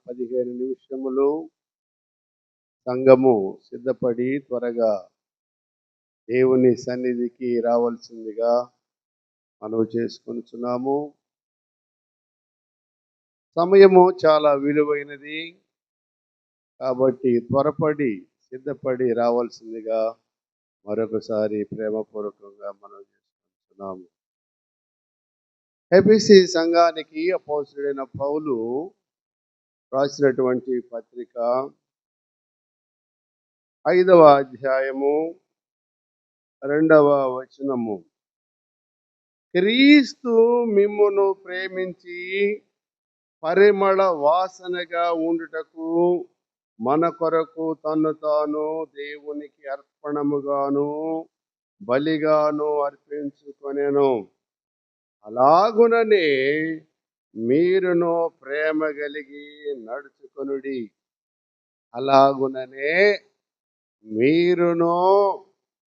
15 సంఘము సిద్ధపడి త్వరగా దేవుని సన్నిధికి రావాల్సిందిగా మనవి చేసుకొనుచున్నాము. సమయము చాలా విలువైనది కాబట్టి త్వరపడి సిద్ధపడి రావాల్సిందిగా మరొకసారి ప్రేమపూర్వకంగా మనవి చేసుకొనుచున్నాము. ఎఫెసీ సంఘానికి అపోస్తలుడైన పౌలు రాసినటువంటి పత్రిక 5వ అధ్యాయము 2వ వచనము. క్రీస్తు మిమ్మును ప్రేమించి పరిమళ వాసనగా ఉండుటకు మన కొరకు తన్ను తాను దేవునికి అర్పణముగాను బలిగాను అర్పించుకొనెను. అలాగుననే మీరును ప్రేమ కలిగి నడుచుకొనుడి. అలాగుననే మీరును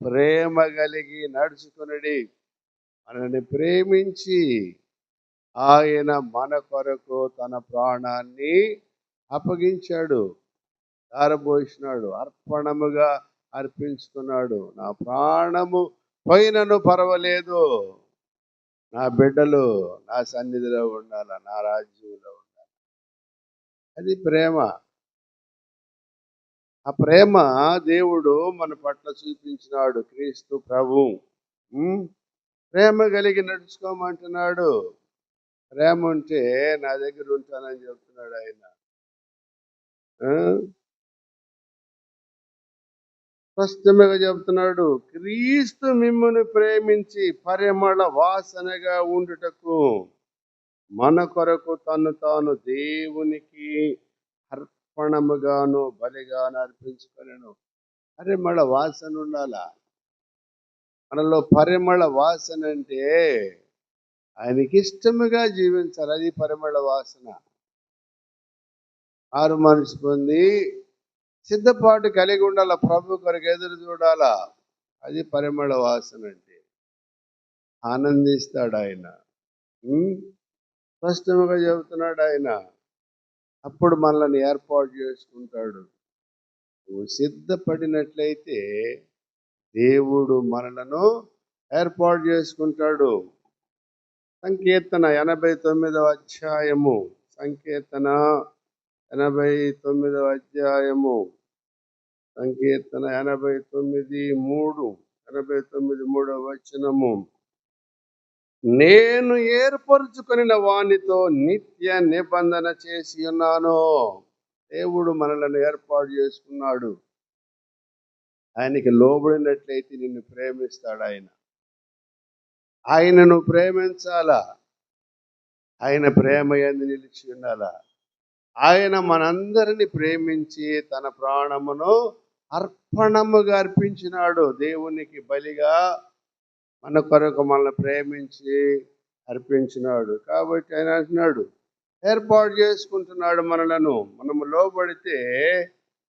ప్రేమ కలిగి నడుచుకొనుడి. మనల్ని ప్రేమించి ఆయన మన కొరకు తన ప్రాణాన్ని అప్పగించాడు, ధారపోసినాడు, అర్పణముగా అర్పించుకున్నాడు. నా ప్రాణము పోయినను పర్వాలేదు, నా బిడ్డలు నా సన్నిధిలో ఉండాలి, నా రాజ్యంలో ఉండాలి. అది ప్రేమ. ఆ ప్రేమ దేవుడు మన పట్ల చూపించినాడు. క్రీస్తు ప్రభు ప్రేమ కలిగి నడుచుకోమంటున్నాడు. ప్రేమ ఉంటే నా దగ్గర ఉంటానని చెప్తున్నాడు ఆయన. స్పష్టంగా చెప్తున్నాడు, క్రీస్తు మిమ్మును ప్రేమించి పరిమళ వాసనగా ఉండుటకు మన కొరకు తను తాను దేవునికి అర్పణముగాను బలిగాను అర్పించుకొనెను. పరిమళ వాసన ఉండాలా మనలో. పరిమళ వాసన అంటే ఆయనకి ఇష్టముగా జీవించాలి. అది పరిమళ వాసన. ఆరు మనసు పొంది సిద్ధపాటు కలిగి ఉండాల, ప్రభు కొరకు ఎదురు చూడాలా. అది పరిమళ వాసన అంటే. ఆనందిస్తాడు ఆయన. స్పష్టంగా చెబుతున్నాడు ఆయన. అప్పుడు మనల్ని ఏర్పాటు చేసుకుంటాడు. నువ్వు సిద్ధపడినట్లయితే దేవుడు మనలను ఏర్పాటు చేసుకుంటాడు. సంకీర్తన 89వ అధ్యాయము. సంకీర్తన 89వ అధ్యాయము. సంకీర్తన 89:3వ వచనము. నేను ఏర్పరచుకొనిన వానితో నిత్య నిబంధన చేసి ఉన్నాను. దేవుడు మనలను ఏర్పాటు చేసుకున్నాడు. ఆయనకి లోబడినట్లయితే నిన్ను ప్రేమిస్తాడు ఆయన. ఆయనను ప్రేమించాలా, ఆయన ప్రేమ యందు నిలిచి ఉండాలా. ఆయన మనందరిని ప్రేమించి తన ప్రాణమును అర్పణముగా అర్పించినాడు. దేవునికి బలిగా మన కొరకు మనల్ని ప్రేమించి అర్పించినాడు. కాబట్టి ఆయన అంటున్నాడు, ఏర్పాటు చేసుకుంటున్నాడు మనలను. మనము లోబడితే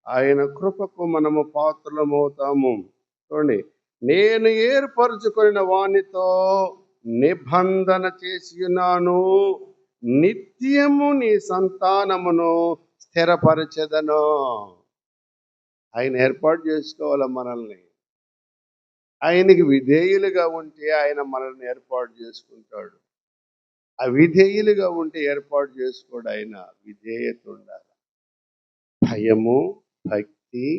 ఆయన కృపకు మనము పాత్రలమవుతాము. చూడండి, నేను ఏర్పరచుకొనిన వానితో నిబంధన చేసి ఉన్నాను, నిత్యము నీ సంతానమును స్థిరపరచెదను. ఆయన ఏర్పాటు చేసుకోవాలి మనల్ని. ఆయనకి విధేయులుగా ఉంటే ఆయన మనల్ని ఏర్పాటు చేసుకుంటాడు. అవిధేయులుగా ఉంటే ఏర్పాటు చేసుకోడు ఆయన. విధేయత ఉండాలి, భయము, భక్తి.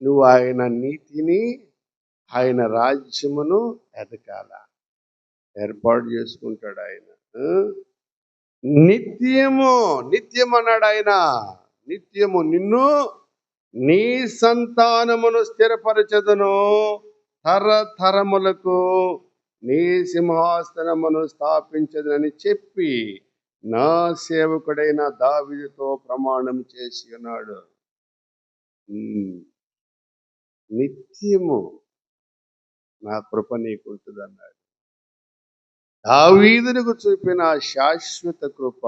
నువ్వు ఆయన నీతిని, ఆయన రాజ్యమును ఎదగాల. ఏర్పాటు చేసుకుంటాడు ఆయన. నిత్యము, నిత్యం అన్నాడు ఆయన. నిత్యము నిన్ను నీ సంతానమును స్థిరపరచెదను, తరతరములకు నీ సింహాసనమును స్థాపించదని చెప్పి నా సేవకుడైన దావీదుతో ప్రమాణం చేసి ఉన్నాడు. నిత్యము నా కృప నీకుంటుంది అన్నాడు. దావీదునకు చూపిన శాశ్వత కృప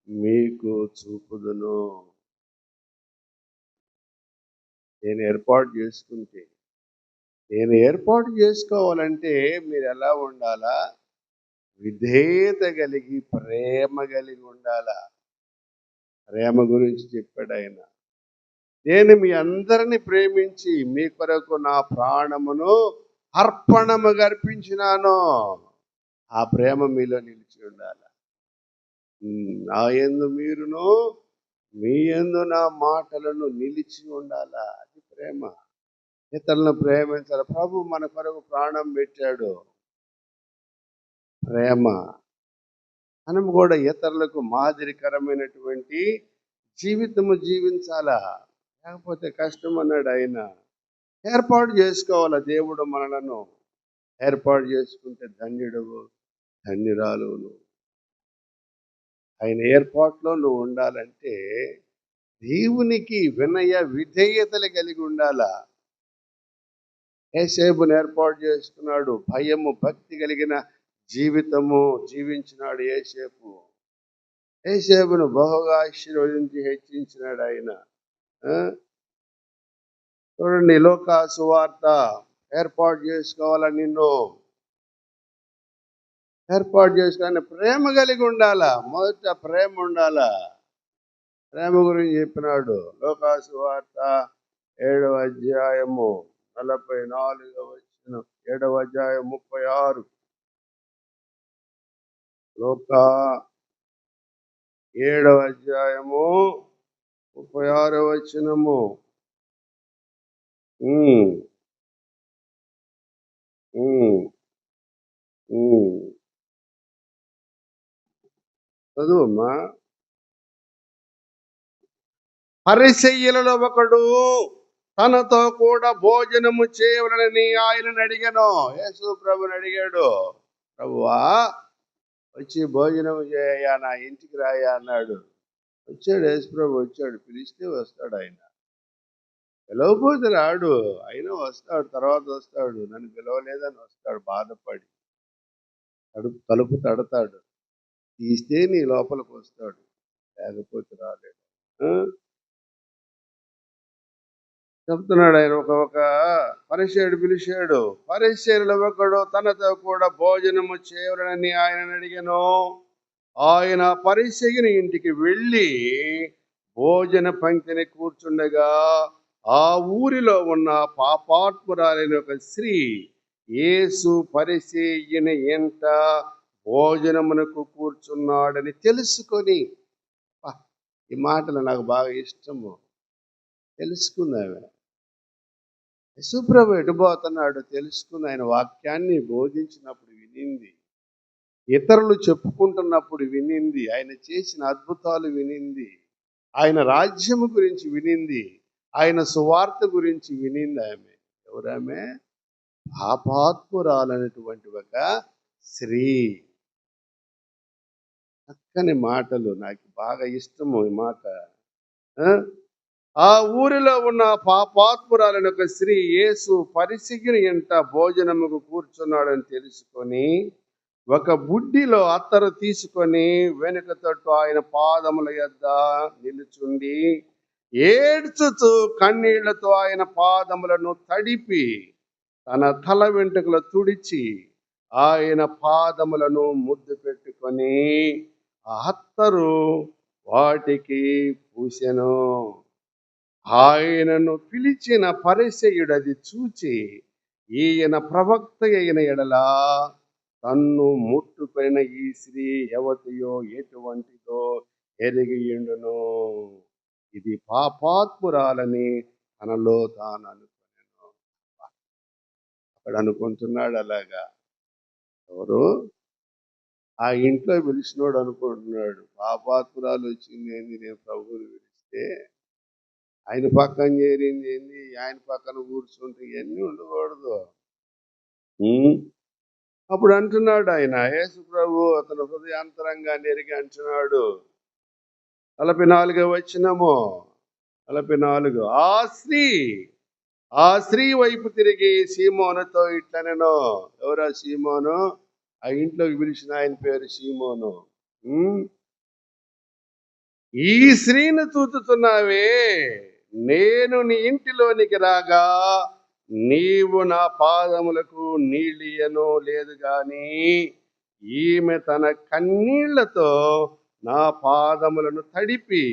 మీకు చూపుదును. నేను ఏర్పాటు చేసుకుంటే, నేను ఏర్పాటు చేసుకోవాలంటే మీరు ఎలా ఉండాలా? విధేయత కలిగి, ప్రేమ కలిగి ఉండాలా. ప్రేమ గురించి చెప్పాడు ఆయన. నేను మీ అందరిని ప్రేమించి మీ కొరకు నా ప్రాణమును అర్పణముగా అర్పించినాను. ఆ ప్రేమ మీలో నిలిచి ఉండాలి. నా యందు మీరును, మీ యందు నా మాటలను నిలిచి ఉండాలా. అది ప్రేమ. ఇతరులను ప్రేమించాలి. ప్రభు మన కొరకు ప్రాణం పెట్టాడు. ప్రేమ. మనం కూడా ఇతరులకు మాదిరికరమైనటువంటి జీవితము జీవించాలా. లేకపోతే కష్టం అన్నాడు ఆయన. ఏర్పాటు చేసుకోవాలా. దేవుడు మనలను ఏర్పాటు చేసుకుంటే ధన్యుడవు, ధన్యురాలు. ఆయన ఏర్పాట్లో నువ్వు ఉండాలంటే దేవునికి వినయ విధేయతలు కలిగి ఉండాలా. యేసేపును ఏర్పాటు చేసుకున్నాడు. భయము భక్తి కలిగిన జీవితము జీవించినాడు యేసేపు. యేసేపును బహుగా ఆశీర్వదించి హెచ్చించినాడు ఆయన. చూడండి, లోక సువార్త ఏర్పాటు చేసుకోవాలా. నిన్ను ఏర్పాటు చేసుకొని ప్రేమ కలిగి ఉండాలా. మొదట ప్రేమ ఉండాలా. ప్రేమ గురించి చెప్పినాడు. లోక సువార్త 7వ అధ్యాయము 44వ వచనం, 7వ అధ్యాయం 36. లోక 7వ అధ్యాయము 36వ వచనము. చదువమ్మా. పరిసయ్యులలో ఒకడు తనతో కూడా భోజనము చేయవలనని ఆయనను అడిగాను. యేసు ప్రభుని అడిగాడు, ప్రభువా వచ్చి భోజనం చేయా, నా ఇంటికి రాయా అన్నాడు. వచ్చాడు యేసు ప్రభు. వచ్చాడు. పిలిస్తే వస్తాడు ఆయన. పిలవపోతే రాడు. అయినా వస్తాడు. తర్వాత వస్తాడు. నన్ను పిలవలేదని వస్తాడు బాధపడి. తలుపు తడతాడు. తీస్తే నీ లోపలికి వస్తాడు. లేకపోతే రాలేడు. చెప్తున్నాడు ఆయన. ఒక పరిసయ్యుడు పిలిచాడు. పరిసయ్యులలో ఒకడు తనతో కూడా భోజనము చేయవలనని ఆయనను అడిగాను. ఆయన పరిసయ్యుని ఇంటికి వెళ్ళి భోజన పంక్తిని కూర్చుండగా ఆ ఊరిలో ఉన్న పాపాత్మురాలైన ఒక స్త్రీ యేసు పరిసయ్యుని ఇంట భోజనమునకు కూర్చున్నాడని తెలుసుకొని, ఈ మాటలు నాకు బాగా ఇష్టము, తెలుసుకుందామె. యేసుప్రభు ఎటుపోతున్నాడు తెలుసుకుంది. ఆయన వాక్యాన్ని బోధించినప్పుడు వినింది. ఇతరులు చెప్పుకుంటున్నప్పుడు వినింది. ఆయన చేసిన అద్భుతాలు వినింది. ఆయన రాజ్యము గురించి వినింది. ఆయన సువార్త గురించి వినింది. ఆమె ఎవరామె? పాపాత్మురాలైనటువంటి ఒక స్త్రీ. చక్కని మాటలు, నాకు బాగా ఇష్టము ఈ మాట. ఆ ఊరిలో ఉన్న పాపాత్మురాలైన ఒక స్త్రీ యేసు పరిసయ్యుని ఇంట భోజనముకు కూర్చున్నాడని తెలుసుకొని ఒక బుడ్డిలో అత్తరు తీసుకొని వెనుక తట్టు ఆయన పాదముల యొద్ద నిలుచుండి ఏడ్చుతూ కన్నీళ్లతో ఆయన పాదములను తడిపి తన తల వెంట్రుకలు తుడిచి ఆయన పాదములను ముద్దు పెట్టుకొని ఆ అత్తరు వాటికి పూసెను. ఆయనను పిలిచిన పరిసయ్యుడు అది చూచి, ఈయన ప్రవక్త అయిన ఎడల తన్ను ముట్టుకున్న ఈ స్త్రీ ఎవతియో ఎటువంటిదో ఎరిగియుండును, ఇది పాపాత్మురాలని తనలో తాను అనుకున్నాను. అక్కడ అనుకుంటున్నాడు అలాగా. ఎవరు? ఆ ఇంట్లో పిలిచినోడు అనుకుంటున్నాడు, పాపాత్మురాలు వచ్చింది ఏంది, నేను ప్రభువుని పిలిస్తే ఆయన పక్కన చేరింది ఏంది, ఆయన పక్కన కూర్చుంటే ఇవన్నీ ఉండకూడదు. అప్పుడు అంటున్నాడు ఆయన, యేసు ప్రభు అతను హృదయాంతరంగాన్ని ఎరిగి అంటున్నాడు. 44వ వచనము, 44. ఆ స్త్రీ వైపు తిరిగి సీమోనుతో ఇట్లనెను. ఎవరా సీమోను? ఆ ఇంట్లోకి పిలిచిన ఆయన పేరు సీమోను. ఈ స్త్రీని చూచుతున్నావే, నేను నీ ఇంటిలోనికి రాగా నీవు నా పాదములకు నీళ్ళియను లేదు గాని ఈమె తన కన్నీళ్లతో నా పాదములను తడిపి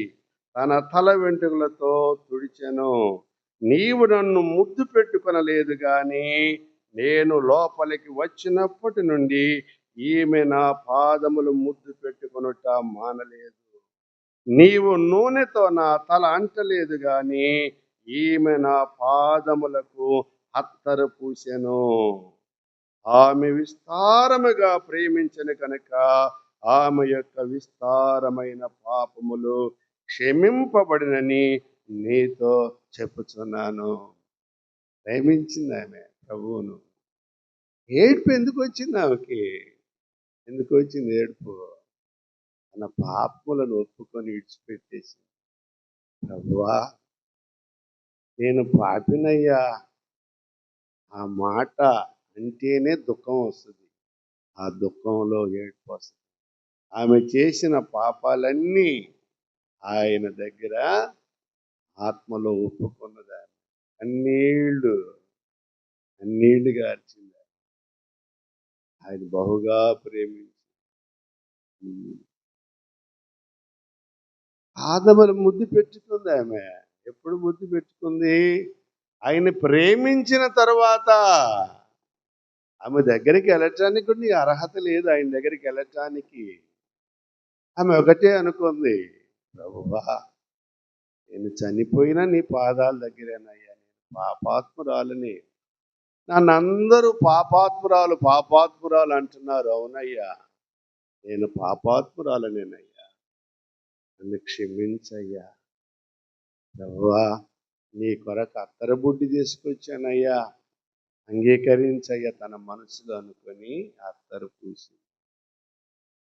తన తల వెంట్రుకలతో తుడిచెను. నీవు నన్ను ముద్దు పెట్టుకొనలేదు గాని నేను లోపలికి వచ్చినప్పటి నుండి ఈమె నా పాదములు ముద్దు పెట్టుకొనుట మానలేదు. నీవు నూనెతో నా తల అంటలేదు గాని ఈమె నా పాదములకు అత్తరు పూసెను. ఆమె విస్తారముగా ప్రేమించను కనుక ఆమె యొక్క విస్తారమైన పాపములు క్షమింపబడినని నీతో చెప్పుచున్నాను. ప్రేమించింది ఆమె ప్రభువును. ఏడుపు ఎందుకు వచ్చింది ఆమెకి? ఎందుకు వచ్చింది ఏడుపు? తన పాపములను ఒప్పుకొని విడిచిపెట్టేసి, ప్రభువా నేను పాపినయ్యా, ఆ మాట అంటేనే దుఃఖం వస్తుంది. ఆ దుఃఖంలో ఏడుపు వస్తుంది. ఆమె చేసిన పాపాలన్నీ ఆయన దగ్గర ఆత్మలో ఒప్పుకున్నదా, కన్నీళ్లు గార్చింది. ఆయన బహుగా ప్రేమించి పాదములు ముద్దు పెట్టుకుంది ఆమె. ఎప్పుడు ముద్దు పెట్టుకుంది? ఆయన ప్రేమించిన తర్వాత. ఆమె దగ్గరికి వెళ్ళటానికి కూడా నీ అర్హత లేదు. ఆయన దగ్గరికి వెళ్ళటానికి ఆమె ఒకటే అనుకుంది, ప్రభువా నేను చనిపోయినా నీ పాదాల దగ్గరేనయ్యా, నేను పాపాత్మురాలని. నన్ను అందరూ పాపాత్మురాలు అంటున్నారు. అవునయ్యా, నేను పాపాత్మురాలనేనయ్యా, నన్ను క్షమించయ్యా. ప్రభువా నీ కొరకు అత్తరు బుడ్డి తీసుకొచ్చానయ్యా, అంగీకరించయ్యా తన మనసులో అనుకొని అత్తరు పూసి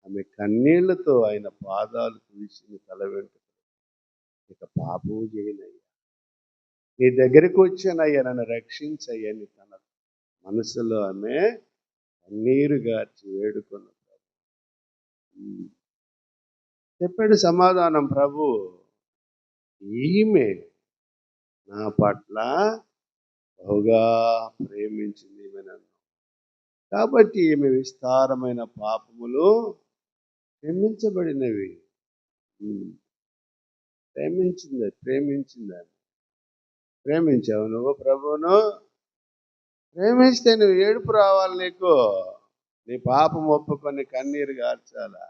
ఆమె కన్నీళ్లతో ఆయన పాదాలు తుడిచి తల వెంట్రుకలు, ఇక పాపం చేయనయ్యా, నీ దగ్గరికి వచ్చానయ్యా, నన్ను రక్షించయ్యా అని తన మనసులో ఆమె కన్నీరు గార్చి వేడుకున్న చెప్పాడు సమాధానం ప్రభు. ఈమె నా పట్ల బహుగా ప్రేమించింది ఈమె నన్ను, కాబట్టి ఈమె విస్తారమైన పాపములు క్షమించబడినవి. ప్రేమించింది. ప్రేమించావు నువ్వు ప్రభువును? ప్రేమిస్తే నువ్వు ఏడుపు రావాలి నీకు. నీ పాపం ఒప్పుకొని కన్నీరు గార్చాలా,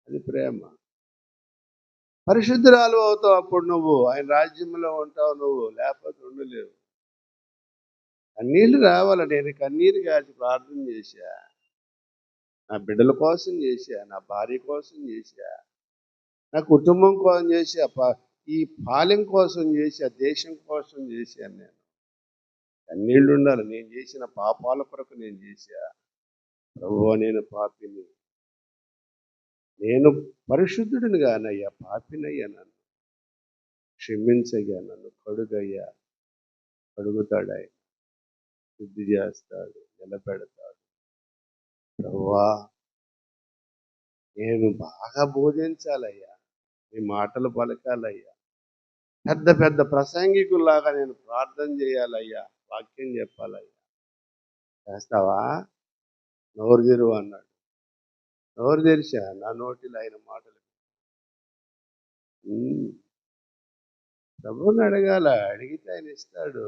అది ప్రేమ. పరిశుద్ధురాలు అవుతావు అప్పుడు నువ్వు, ఆయన రాజ్యంలో ఉంటావు నువ్వు, లేకపోతే ఉండలేవు. కన్నీళ్ళు రావాలి. నేను కన్నీరు గార్చి ప్రార్థన చేశా, నా బిడ్డల కోసం చేశా, నా భార్య కోసం చేశా, నా కుటుంబం కోసం చేశా, ఈ పాలెం కోసం చేశా, దేశం కోసం చేశాను. నేను కన్నీళ్ళు ఉండాలి. నేను చేసిన పాపాల కొరకు నేను చేశా. ప్రభువా నేను పాపిని, నేను పరిశుద్ధుడిని కానయ్యా, పాపినయ్యా, నన్ను క్షమించయ్యా, నన్ను కడుగయ్యా. కడుగుతాడు ఆయన, శుద్ధి చేస్తాడు, నిలబెడతాడు. ప్రభువా నేను బాగా బోధించాలయ్యా, నీ మాటలు పలకాలయ్యా, పెద్ద పెద్ద ప్రసంగికుల్లాగా నేను ప్రార్థన చేయాలయ్యా, వాక్యం చెప్పాలయ్యా. చేస్తావా? నోరు తెరువు అన్నాడు. నోరు తెరిచా, నా నోటిలో ఆయన మాటలు. ప్రభువుని అడగాల, అడిగితే ఆయన ఇస్తాడు.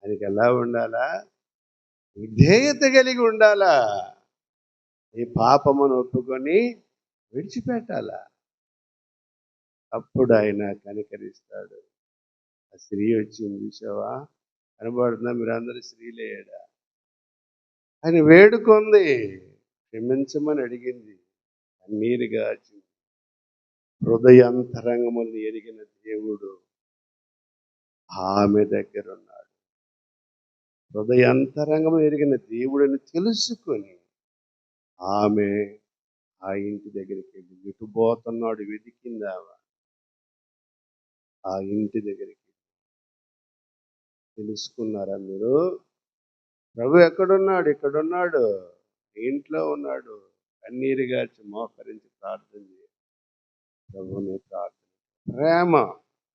ఆయనకి ఎలా ఉండాలా? విధేయత కలిగి ఉండాలా. ఈ పాపమును ఒప్పుకొని విడిచిపెట్టాలా, అప్పుడు ఆయన కనికరిస్తాడు. ఆ స్త్రీ వచ్చింది చూసావా, కనబడుతుందా? మీరందరూ స్త్రీలేడా? ఆయన వేడుకుంది, క్షమించమని అడిగింది, కన్నీరు గార్చింది. హృదయాంతరంగములను ఎరిగిన దేవుడు ఆమె దగ్గర ఉన్నాడు. హృదయాంతరంగము ఎరిగిన దేవుడిని తెలుసుకొని ఆమె ఆ ఇంటి దగ్గరికి వెళ్ళి, ఎటుపోతున్నాడు వెతికింది ఆమె. ఆ ఇంటి దగ్గరికి తెలుసుకున్నారా మీరు? ప్రభు ఎక్కడున్నాడు? ఇక్కడున్నాడు, ఇంట్లో ఉన్నాడు. కన్నీరు గార్చి మోకరించి ప్రార్థన చేయాలి. ప్రభుని ప్రార్థన,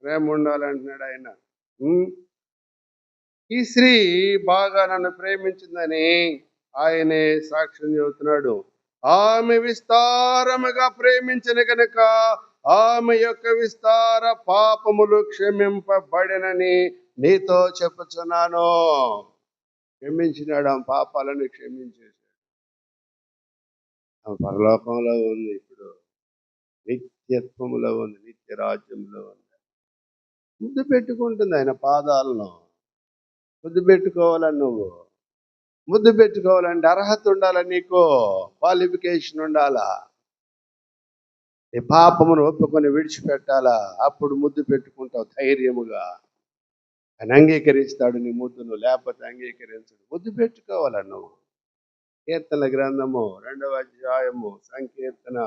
ప్రేమ ఉండాలంటున్నాడు ఆయన. ఈ స్త్రీ బాగా నన్ను ప్రేమించిందని ఆయనే సాక్ష్యం చెబుతున్నాడు. ఆమె విస్తారముగా ప్రేమించిన కనుక ఆమె యొక్క విస్తార పాపములు క్షమింపబడినని నీతో చెప్పుచున్నాను. క్షమించినాడు, ఆమె పాపాలను క్షమించేశాడు. ఆమె పరలోకంలో ఉంది, ఇప్పుడు నిత్యత్వములో ఉంది, నిత్య రాజ్యంలో ఉంది. ముద్దు పెట్టుకుంటుంది ఆయన పాదాలను. ముద్దు పెట్టుకోవాలని నువ్వు, ముద్దు పెట్టుకోవాలంటే అర్హత ఉండాలా, నీకు క్వాలిఫికేషన్ ఉండాలా, నీ పాపమును ఒప్పుకొని విడిచిపెట్టాలా, అప్పుడు ముద్దు పెట్టుకుంటావు ధైర్యముగా. ఆయన అంగీకరిస్తాడు నీ ముద్దును, లేకపోతే అంగీకరించడు. ముద్దు పెట్టుకోవాలా నువ్వు. కీర్తన గ్రంథము 2వ అధ్యాయము, సంకీర్తన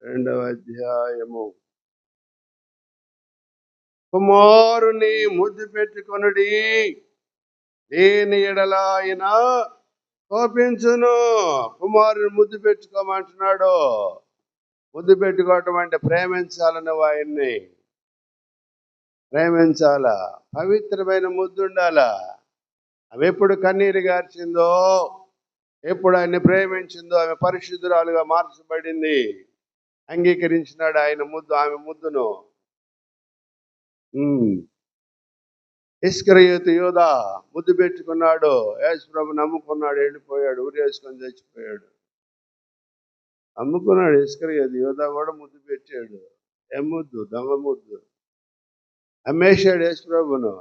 2వ అధ్యాయము. కుమారుని ముద్దు పెట్టుకొనుడి, లేని ఎడల ఆయన కోపించును. కుమారుని ముద్దు పెట్టుకోమంటున్నాడు. ముద్దు పెట్టుకోవటం అంటే ప్రేమించాలి, నువ్వు ఆయన్ని ప్రేమించాలా. పవిత్రమైన ముద్దు ఉండాలా. ఆమె ఎప్పుడు కన్నీరు గార్చిందో, ఎప్పుడు ఆయన్ని ప్రేమించిందో, ఆమె పరిశుద్ధురాలుగా మార్చబడింది. అంగీకరించినాడు ఆయన ముద్దు, ఆమె ముద్దును. ఇస్కరియోతు యూదా ముద్దు పెట్టుకున్నాడు, యేసు ప్రభు నమ్ముకున్నాడు, వెళ్ళిపోయాడు, ఊరేసుకొని చచ్చిపోయాడు. నమ్ముకున్నాడు ఇస్కరియోతు యూదా కూడా ముద్దు పెట్టాడు. ఏం ముద్దు? దొంగ ముద్దు. అమ్మేశాడు యేసు ప్రభును.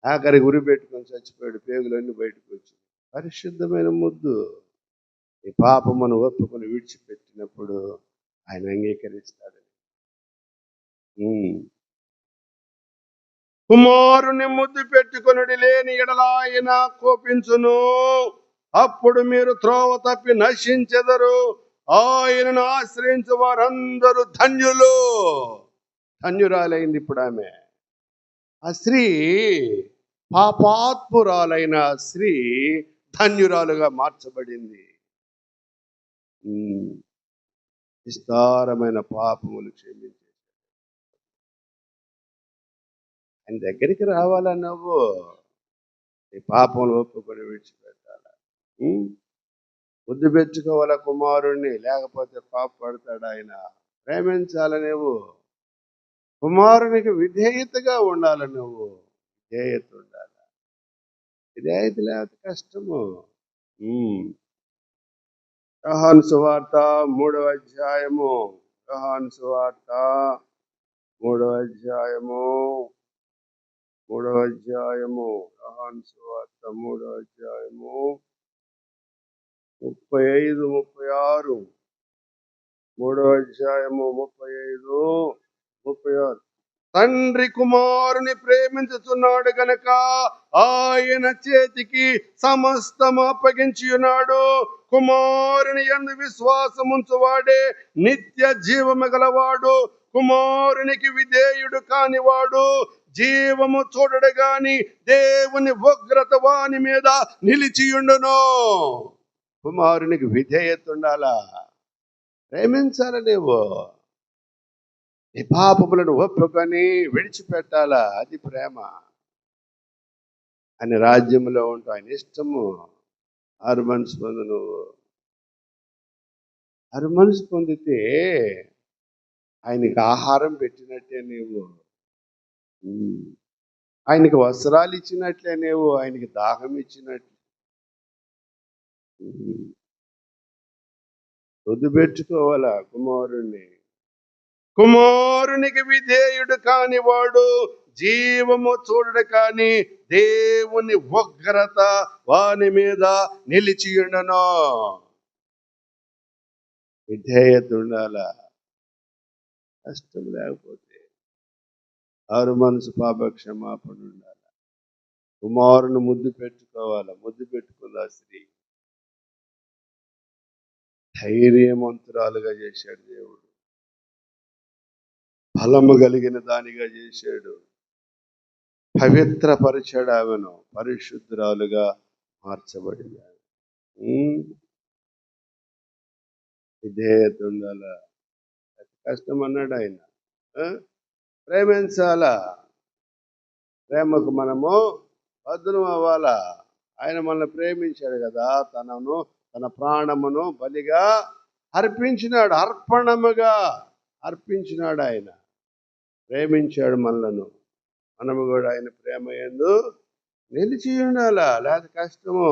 ఆఖరి గురి పెట్టుకొని చచ్చిపోయాడు, పేగులన్నీ బయటకు వచ్చి. పరిశుద్ధమైన ముద్దు. ఈ పాపమును ఒప్పుకొని విడిచిపెట్టినప్పుడు ఆయన అంగీకరిస్తాడు. కుమారుని ముద్దు పెట్టుకొనుడి, లేని ఎడల ఆయన కోపించును. అప్పుడు మీరు త్రోవ తప్పి నశించెదరు. ఆయనను ఆశ్రయించు వారందరూ ధన్యులు. ధన్యురాలైంది ఇప్పుడు ఆమె. ఆ స్త్రీ, పాపాత్మురాలైన స్త్రీ ధన్యురాలుగా మార్చబడింది. విస్తారమైన పాపములు క్షమించి ఆయన దగ్గరికి రావాలా, నువ్వు నీ పాపములు ఒప్పుకొని విడిచిపెట్టాలా. ముద్దు పెట్టుకోవాలా కుమారుణ్ణి, లేకపోతే పాపపడతాడు ఆయన. ప్రేమించాలి నువ్వు. కుమారునికి విధేయతగా ఉండాలి నువ్వు. విధేయత ఉండాలి. విధేయత లేకపోతే కష్టము. యోహాను సువార్త 3వ అధ్యాయము. యోహాను సువార్త 3వ అధ్యాయము. యోహాను సువార్త 3వ అధ్యాయము 35, 36. 3వ అధ్యాయము 35, 36. తండ్రి కుమారుని ప్రేమించుతున్నాడు గనక ఆయన చేతికి సమస్తము అప్పగించి ఉన్నాడు. కుమారుని యందు విశ్వాసముంచువాడే నిత్య జీవము గలవాడు. కుమారునికి విధేయుడు కానివాడు జీవము చూడడు గాని దేవుని ఉగ్రత వాని మీద నిలిచియుండును. కుమారునికి విధేయత ఉండాలా. ప్రేమించాలి నువ్వు. నీ పాపములను ఒప్పుకొని విడిచిపెట్టాలా. అది ప్రేమ. ఆయన రాజ్యంలో ఉంటావు, ఆయన ఇష్టము. ఆరు మనసు పొందు. నువ్వు ఆరు మనసు పొందితే ఆయనకి ఆహారం పెట్టినట్టే నీవు, ఆయనకి వస్త్రాలు ఇచ్చినట్లే నీవు, ఆయనకి దాహం ఇచ్చినట్లే. వద్దు పెట్టుకోవాలా కుమారుణ్ణి. కుమారునికి విధేయుడు కానివాడు జీవము చూడడు కానీ దేవుని ఉగ్రత వాని మీద నిలిచియుండును. విధేయత ఉండాలా. కష్టం లేకపోతే ఆరు మనసు పాప క్షమాపణ ఉండాలి. కుమారుని ముద్దు పెట్టుకోవాలా. ముద్దు పెట్టుకుందా స్త్రీ. ధైర్యవంతురాలుగా చేశాడు దేవుడు. బలము కలిగిన దానిగా చేశాడు. పవిత్రపరిచాడు ఆమెను. పరిశుద్ధురాలుగా మార్చబడింది. విధేయత ఉండాలా. కష్టం అన్నాడు ఆయన. ప్రేమించాలా. ప్రేమకు మనము బద్ధులం అవ్వాలా. ఆయన మనల్ని ప్రేమించాడు కదా, తనను తన ప్రాణమును బలిగా అర్పించినాడు. అర్పణముగా అర్పించినాడు. ఆయన ప్రేమించాడు మనలను. మనము కూడా ఆయన ప్రేమ యందు నిలిచి ఉండాలా, లేదా కష్టము.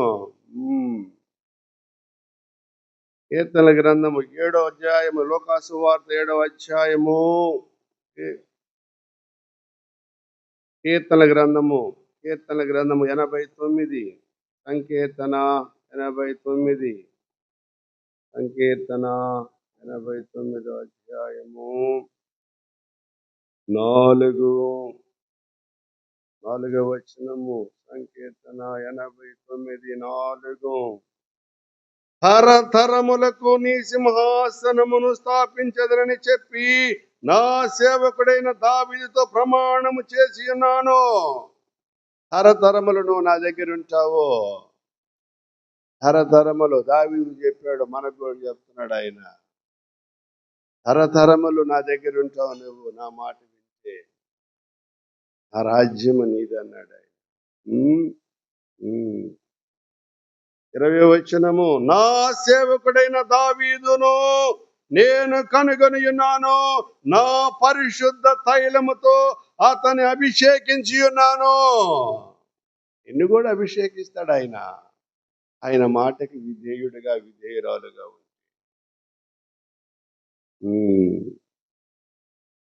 కీర్తనల గ్రంథము 7వ అధ్యాయము, లోకాసు వార్త 7వ అధ్యాయము, కీర్తనల గ్రంథము 89, సంకీర్తన 89, సంకీర్తన 89వ అధ్యాయము 4వ వచనము. సంకీర్తన 89:4. తరతరములకు నీ సింహాసనమును స్థాపించదనని చెప్పి నా సేవకుడైన దావీదుతో ప్రమాణము చేసి ఉన్నాను. తరతరములు నువ్వు నా దగ్గర ఉంటావు. తరతరములు దావీదు చెప్పాడు, మనకు కూడా చెప్తున్నాడు ఆయన. తరతరములు నా దగ్గర ఉంటావు నువ్వు, నా మాట వింటే. ఆ రాజ్యము నీది అన్నాడు ఆయన. 20వ వచనము. నా సేవకుడైన దావీదును నేను కనుగొని ఉన్నాను, నా పరిశుద్ధ తైలముతో అతన్ని అభిషేకించి ఉన్నాను. నిన్ను కూడా అభిషేకిస్తాడు ఆయన. ఆయన మాటకి విధేయుడిగా, విధేయురాలుగా ఉంది.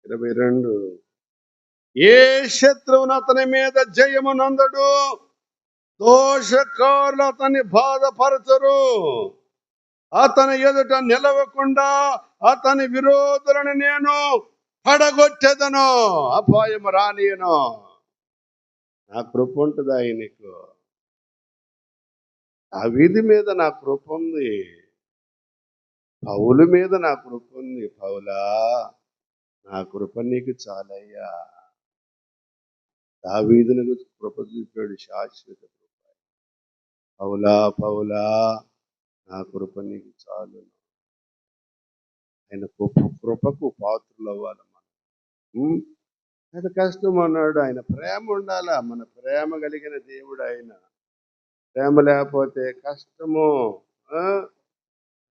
22. ఏ శత్రువును అతని మీద జయము నందడు, దోషకారులు అతన్ని బాధపరచరు. అతని ఎదుట నిలవకుండా అతని విరోధులను నేను పడగొట్టెదను, అపాయము రానియను. నా కృప ఉంటుంది ఆయనకు. దావీదు మీద నా కృప ఉంది, పౌలు మీద నా కృప ఉంది. పౌలా, నా కృప నీకు చాలయ్యా. దావీదునకు కృప చూపాడు, శాశ్వత కృప. పౌలా, నా కృప నీకు చాలు. ఆయన కృపకు పాత్రలు అవ్వాలి మనం. అది కష్టం అన్నాడు. ఆయన ప్రేమ ఉండాలా. మన ప్రేమ కలిగిన దేవుడు ఆయన. ప్రేమ లేకపోతే కష్టము.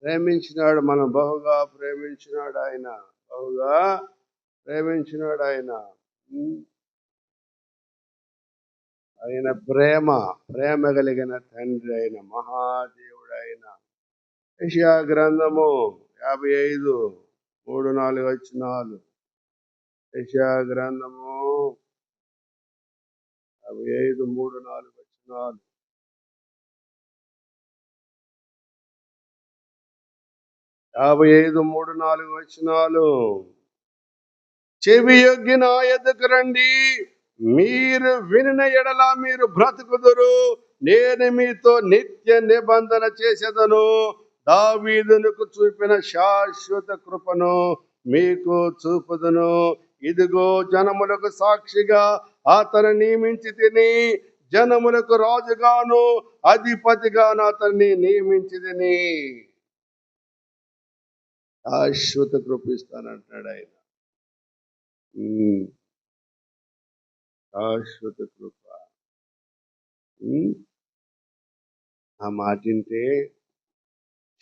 ప్రేమించినాడు, మనం బహుగా ప్రేమించినాడు ఆయన, బహుగా ప్రేమించినాడు ఆయన. ఆయన ప్రేమ కలిగిన తండ్రి అయిన మహాదేవుడు ఆయన. యెషయా గ్రంథము 55:3-4 వచనాలు. యెషయా గ్రంథము 55:3-4 వచనాలు. 55:3-4 వచనాలు. చెవి యొగ్గి నా ఎద్దకు రండి, మీరు వినిన ఎడల మీరు బ్రతుకుదురు, నేను మీతో నిత్య నిబంధన చేసేదను, దావీదునకు చూపిన శాశ్వత కృపను మీకు చూపుదును. ఇదిగో జనములకు సాక్షిగా అతను నియమించి తిని, జనములకు రాజుగాను అధిపతిగాను అతన్ని నియమించి తిని. శాశ్వత కృప ఇస్తానంటున్నాడు ఆయన. శాశ్వత కృప. ఆ మాట వింటే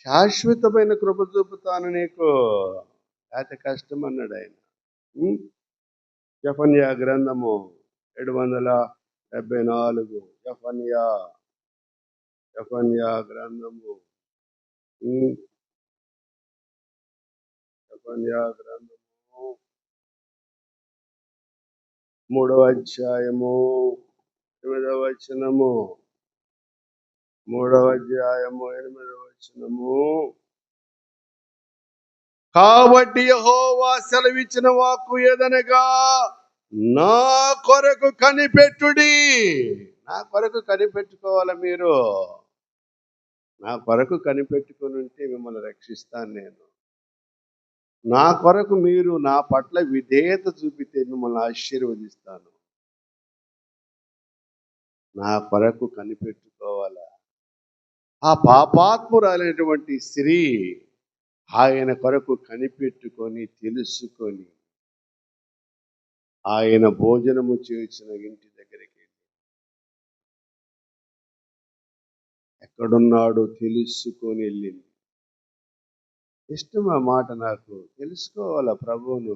శాశ్వతమైన కృప చూపుతాను నీకు, లేకపోతే కష్టం అన్నాడు ఆయన. జెఫన్యా గ్రంథము 774. జెఫన్యా గ్రంథము 3వ అధ్యాయము 8వ వచనము. 3వ అధ్యాయము 8వ వచనము. కాబట్టి యెహోవా సెలవిచ్చిన వాక్కు ఏదనగా, నా కొరకు కనిపెట్టుడి. నా కొరకు కనిపెట్టుకోవాలి మీరు. నా కొరకు కనిపెట్టుకుని ఉంటే మిమ్మల్ని రక్షిస్తాను నేను. నా కొరకు మీరు నా పట్ల విధేయత చూపితే మిమ్మల్ని ఆశీర్వదిస్తాను. నా కొరకు కనిపెట్టుకోవాలా. ఆ పాపాత్మురాలైనటువంటి స్త్రీ ఆయన కొరకు కనిపెట్టుకొని, తెలుసుకొని, ఆయన భోజనము చేసిన ఇంటి దగ్గరికి ఎక్కడున్నాడో తెలుసుకొని వెళ్ళింది. ఇష్టం ఆ మాట నాకు. తెలుసుకోవాలా ప్రభువును.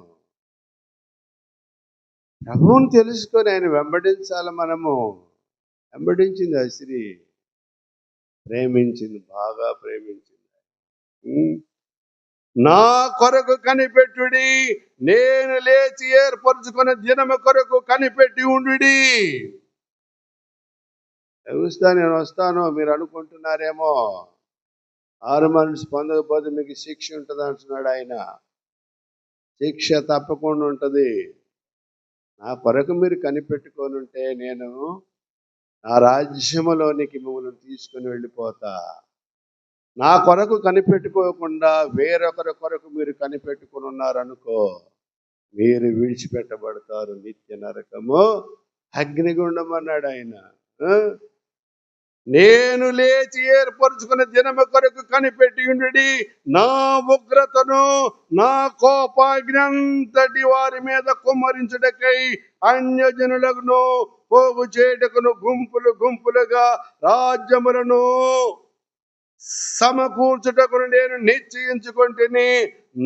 ప్రభువుని తెలుసుకొని ఆయన వెంబడించాలి మనము. వెంబడించింది ఆ స్త్రీ. ప్రేమించింది, బాగా ప్రేమించింది. నా కొరకు కనిపెట్టుడి, నేను లేచి ఏర్పరచుకున్న దినము కొరకు కనిపెట్టి ఉండుడి. చూస్తా నేను వస్తాను మీరు అనుకుంటున్నారేమో. 6 మనసు పొందకపోతే మీకు శిక్ష ఉంటుంది అంటున్నాడు ఆయన. శిక్ష తప్పకుండా ఉంటుంది. నా కొరకు మీరు కనిపెట్టుకొని ఉంటే నేను నా రాజ్యములోనికి మిమ్మల్ని తీసుకుని వెళ్ళిపోతా. నా కొరకు కనిపెట్టుకోకుండా వేరొకరి కొరకు మీరు కనిపెట్టుకుని ఉన్నారనుకో, మీరు విడిచిపెట్టబడతారు నిత్య నరకము అగ్నిగుండం అన్నాడు ఆయన. నేను లేచి ఏర్పరచుకున్న దినము కొరకు కనిపెట్టి ఉండుడి, నా ఉగ్రతను నా కోపాగ్ని అంతటి వారి మీద కుమ్మరించుటకై అన్యజనులను పోగు చేయుటకును గుంపులు గుంపులుగా రాజ్యములను సమకూర్చుటకును నేను నిశ్చయించుకుంటుని.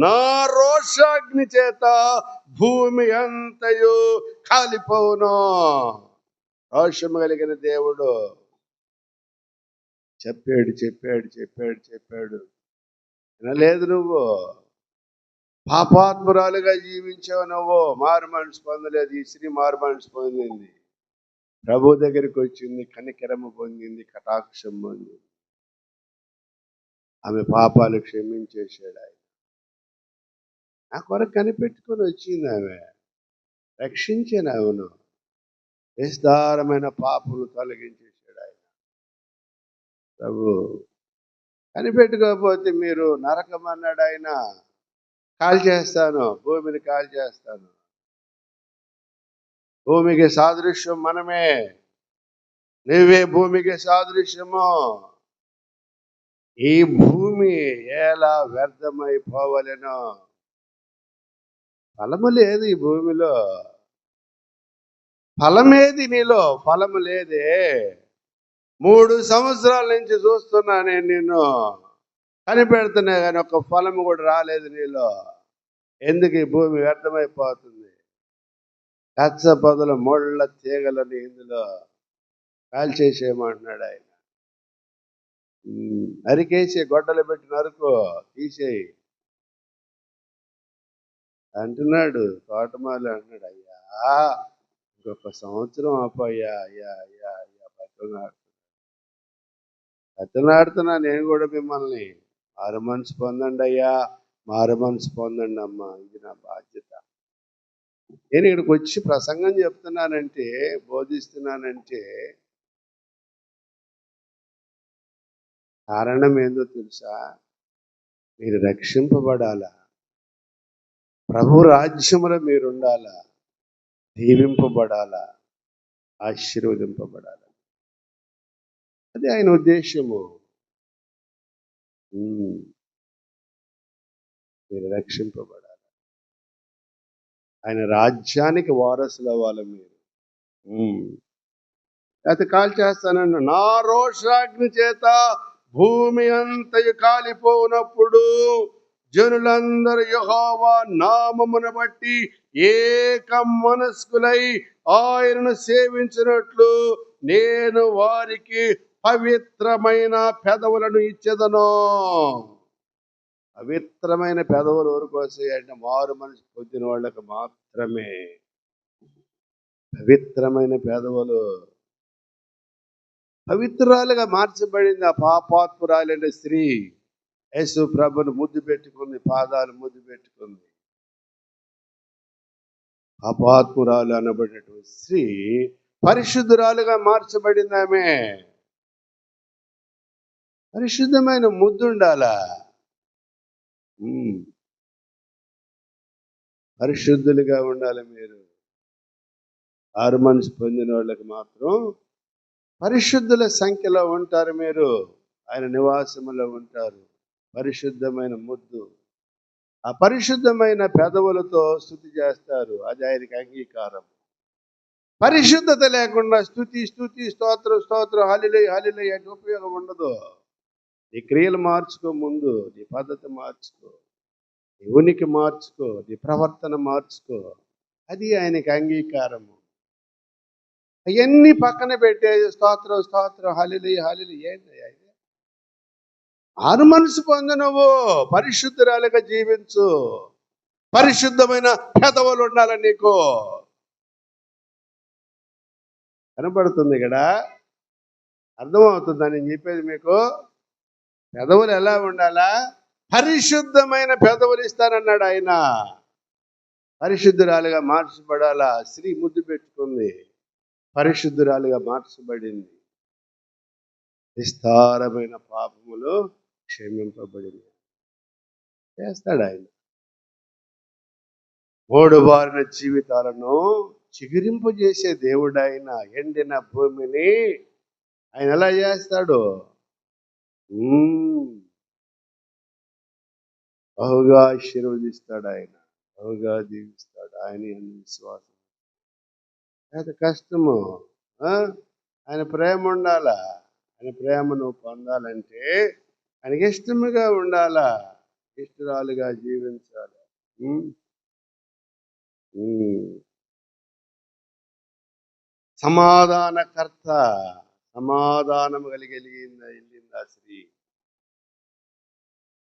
నా రోషాగ్ని చేత భూమి అంతయు కాలిపోవును. రోషము కలిగిన దేవుడు చెప్పాడు చెప్పాడు చెప్పాడు చెప్పాడు వినలేదు. నువ్వు పాపాత్మురాలుగా జీవించావు. నువ్వు మారు మనసు పొందలేదు. ఈ స్త్రీ మారు మనసు పొందింది, ప్రభు దగ్గరికి వచ్చింది, కనికరము పొందింది, కటాక్షం పొందింది. ఆమె పాపాలు క్షమించేశాడు ఆయన. నా కొరకు కనిపెట్టుకొని వచ్చింది ఆమె. రక్షించాను ఆమెను. విస్తారమైన పాపములు తొలగించేశాడు ఆయన ప్రభు. కనిపెట్టుకోకపోతే మీరు నరకం అన్నాడు ఆయన. కాల్ చేస్తాను, భూమిని కాల్ చేస్తాను. భూమికి సాదృశ్యం మనమే. నువ్వే భూమికి సాదృశ్యము. ఈ భూమి ఎలా వ్యర్థమైపోవలెనో. ఫలము లేదు ఈ భూమిలో. ఫలమేది నీలో? ఫలము లేదే. 3 సంవత్సరాల నుంచి చూస్తున్నా నేను నిన్ను, కనిపెడుతున్నా కానీ ఒక ఫలము కూడా రాలేదు నీలో. ఎందుకు ఈ భూమి వ్యర్థమైపోతుంది? కచ్చ పొదలు ముళ్ళ తీగలని ఇందులో కాల్చేసేయమంటున్నాడు ఆయన. నరికేసి గొడ్డలు పెట్టి నరుకో, తీసేయి అంటున్నాడు. తోటమాలి అంటున్నాడు, అయ్యా ఇంకొక సంవత్సరం అయ్యా అయ్యా అయ్యా అయ్యా బతనాడుతున్నా నేను కూడా మిమ్మల్ని. మారు మనసు పొందండి అయ్యా, మారు మనసు పొందండి అమ్మా, ఇది నా బాధ్యత. నేను ఇక్కడికి వచ్చి ప్రసంగం చెప్తున్నానంటే, బోధిస్తున్నానంటే కారణం ఏందో తెలుసా? మీరు రక్షింపబడాలా, ప్రభు రాజ్యములో మీరు ఉండాలా, దీవింపబడాలా, ఆశీర్వదింపబడాలా. అది ఆయన ఉద్దేశము. మీరు రక్షింపబడాలి, ఆయన రాజ్యానికి వారసులు అవ్వాలి మీరు. అయితే కాల్ చేస్తానన్న నా రోషాగ్ని చేత భూమి అంతయు కాలిపోనప్పుడు జనులందరూ యెహోవా నామమును బట్టి ఏక మనస్కులై ఆయనను సేవించినట్లు నేను వారికి పవిత్రమైన పెదవులను ఇచ్చేదను. పవిత్రమైన పెదవులు ఎవరికి వస్తాయి అంటే మారు మనసు పొందిన వాళ్ళకి మాత్రమే. పవిత్రమైన పెదవులు. పవిత్రాలుగా మార్చబడింది ఆ పాపాత్మురాలైన స్త్రీ. యేసు ప్రభును ముద్దు పెట్టుకుంది, పాదాలు ముద్దు పెట్టుకుంది. పాపాత్మురాలు అనబడినటువంటి స్త్రీ పరిశుద్ధురాలుగా మార్చబడింది. ఆమె పరిశుద్ధమైన ముద్దు ఉండాలా. పరిశుద్ధులుగా ఉండాలి మీరు. మారు మనసు పొందిన వాళ్ళకి మాత్రం పరిశుద్ధుల సంఖ్యలో ఉంటారు మీరు. ఆయన నివాసములో ఉంటారు. పరిశుద్ధమైన ముద్దు, ఆ పరిశుద్ధమైన పెదవులతో స్తుతి చేస్తారు. అది ఆయనకి అంగీకారం. పరిశుద్ధత లేకుండా స్తుతి స్తుతి స్తోత్రం స్తోత్రం హల్లెలూయా హల్లెలూయా అంటే ఉపయోగం ఉండదు. నీ క్రియలు మార్చుకో, ముందు నీ పద్ధతి మార్చుకో, నీ ఉనికి మార్చుకో, నీ ప్రవర్తన మార్చుకో. అది ఆయనకి అంగీకారము. అవన్నీ పక్కన పెట్టే స్తోత్రం స్తోత్రం హల్లెలూయా హల్లెలూయా ఏంటయ్యా ఇది? మారు మనసు పొందు, నువ్వు పరిశుద్ధురాలుగా జీవించు. పరిశుద్ధమైన పెదవులు ఉండాలి నీకు. కనపడుతుంది కదా, అర్థమవుతుందా నేను చెప్పేది మీకు? పెదవులు ఎలా ఉండాలా? పరిశుద్ధమైన పెదవులు ఇస్తానన్నాడు ఆయన. పరిశుద్ధురాలుగా మార్చబడాలా. స్త్రీ ముద్దు పెట్టుకుంది, పరిశుద్ధురాలుగా మార్చబడింది. విస్తారమైన పాపములు క్షమింపబడింది. చేస్తాడు ఆయన. మోడుబారిన జీవితాలను చిగురింపజేసే దేవుడు ఆయన. ఎండిన భూమిని ఆయన ఎలా చేస్తాడు? బహుగా ఆశీర్వదిస్తాడు ఆయన, బహుగా దీవిస్తాడు ఆయన. అన్ని విశ్వాసం అది కష్టము. ఆయన ప్రేమ ఉండాలా. ఆయన ప్రేమ నువ్వు పొందాలంటే ఆయనకి ఇష్టముగా ఉండాలా, ఇష్టరాలుగా జీవించాలి. సమాధానకర్త, సమాధానం వెళ్ళిందా స్త్రీ.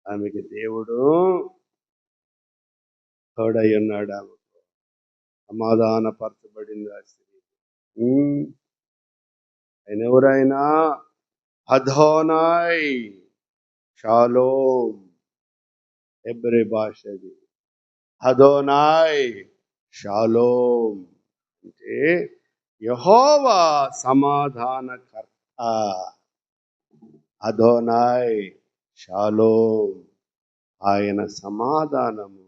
ఆమెకి దేవుడు తోడై ఉన్నాడు. ఆమెకు సమాధానపరచబడింది ఆ స్త్రీ. ఆయన ఎవరైనా అధోనాయ్ షాలోమ్, హెబ్రీ భాషది. అధోనాయ్ షాలోమ్ అంటే యెహోవా సమాధానకర్త. అధోనాయ్ షాలోమ్, ఆయన సమాధానము